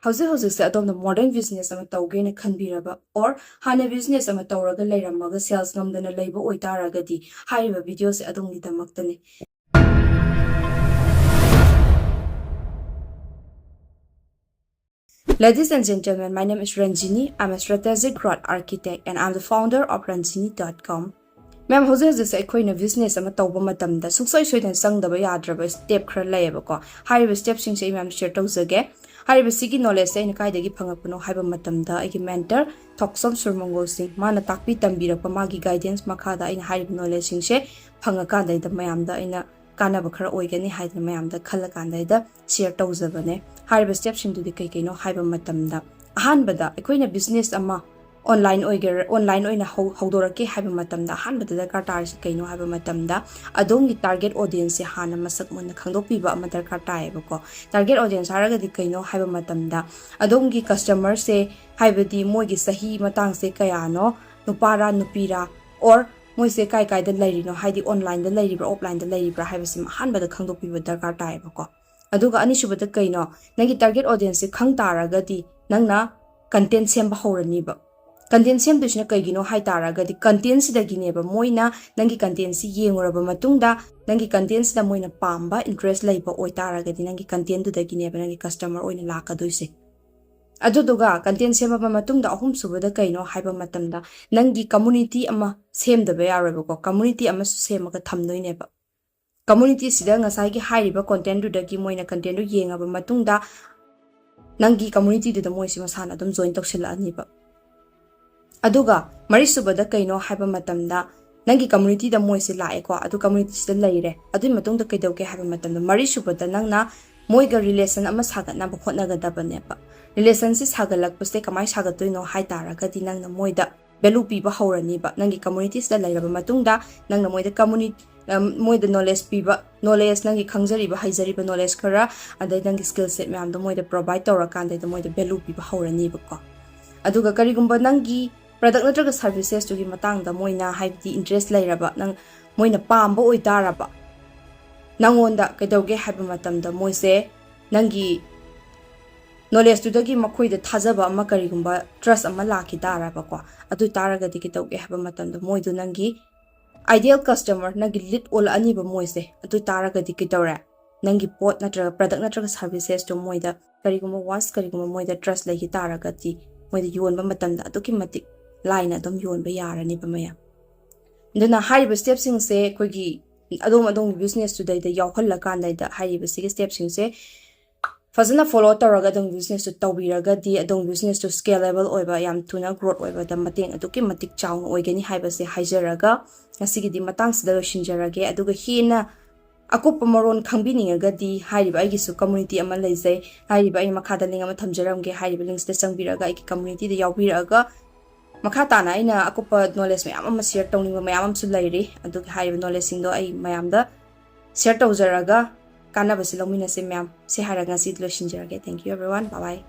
How's it adom the modern business ama tawgena khanbiraba or hana business ama tawraga leiramaga sales ngamdana leiba oitaragadi haiba videos adongi damaktani. Ladies and gentlemen, my name is Ranjini. I'm a strategic growth architect and I'm the founder of ranjini.com. Ma'am, how's a business ama tawba matamda suksoi soidan sangdaba yadraba step khara layeba ko haiba step sing se ma'am share tawzage haiba sigi knowledge ai kai dagi phangapno haiba matamda ai mentor thoksom surmongol sing mana takpi tambirakpa magi guidance makhada ai haiba knowledge sing se phangaka dai da mayam da ina kana bakhara oigani haidna mayam da khalla kan da share tawzabane haiba step sing du kai kai no haiba matamda ahan bada akoina business ama online oina howdorake haiba matamda han bada darkar tar kaino haiba matamda adongi target audience se hana masak mona khangdopiba ama darkar taeba ko target audience haraga di kaino haiba matamda adongi customer se haibadi moigi sahi matang se kayano nupara nupira or moi se kai kai da lairino haidi online da lairibra offline da lairibra haiba sim han bada khangdopiba darkar taeba ko aduga ani subada kaino nangi target audience se khang taraga di nangna content semba horani ba content sem dusna kaigino hai taraga di content sida gineba moina nangi content si yenguraba matungda nangi content sida moina pamba interest laiba oi taraga di nangi content du da gineba nangi customer oina laka doise aduduga content sem ba matungda ahum subada kaino haiba matamda nangi community ama sem da ba yaraba ko community ama sem ga thamnoineba community sida ngasai gi hairiba content du da gi moina content du yengaba matungda nangi community du da moisi masana dum join tawsila aniba aduga marisubada kaino haiba matamda nangi community da moise lae ko adu community sida laire adu matungda kaidauke haiba matamda marisubada nangna moiga relation ama sagatna ba khotnaga dabaneba relation si sagalak paste kamai sagatoino hai taraga di nangna moida value piba horani ba nangi community sida lairaba matungda nangna moida community moida knowledge piba knowledge nangi khangjari ba haijari ba knowledge khara adai nangi skill set me am da moida provide tora kan da moida value piba horani ba ko aduga karigumba nangi product natraga services to gi matang da moina haibdi interest lairaba nang moina pamba oi daraba nangonda kaidauge haiba matam da moise nangi knowledge to dagi makhoi da thajaba ama karigumba trust ama laki daraba ko adu taraga di kaidauge haiba matam da moidu nangi ideal customer nangi lead ol ani ba moise adu taraga di kaidore nangi pot natraga product natraga services to moida karigumba once karigumba moida trust lagi taraga di moida yonba matam da adu ki matik line adom yon ba yarani ba maya duna haiba step sing se kogi adom business today da yawkhalla kan da haiba sig step sing se fazana follow taraga adom business to tawbiraga di adom business to scalable oiba yam tuna growth oiba da mateng aduki matik chaung oigani haiba se haijaraga ngasigi di matang sida shinjarage aduga hina akupa maron khangbininga di haiba ai gisu community ama leise haiba ai makhada ling ama thamjaramge haiba links da changbiraga ai community da yawbiraga makata na ina akupa knowledge mayam ama share tawning mayam am su lairi adu haiba knowledge sing do ai mayam da share tawjaraga kana basi lomina se mayam se haraga si lo shinjarage thank you everyone bye bye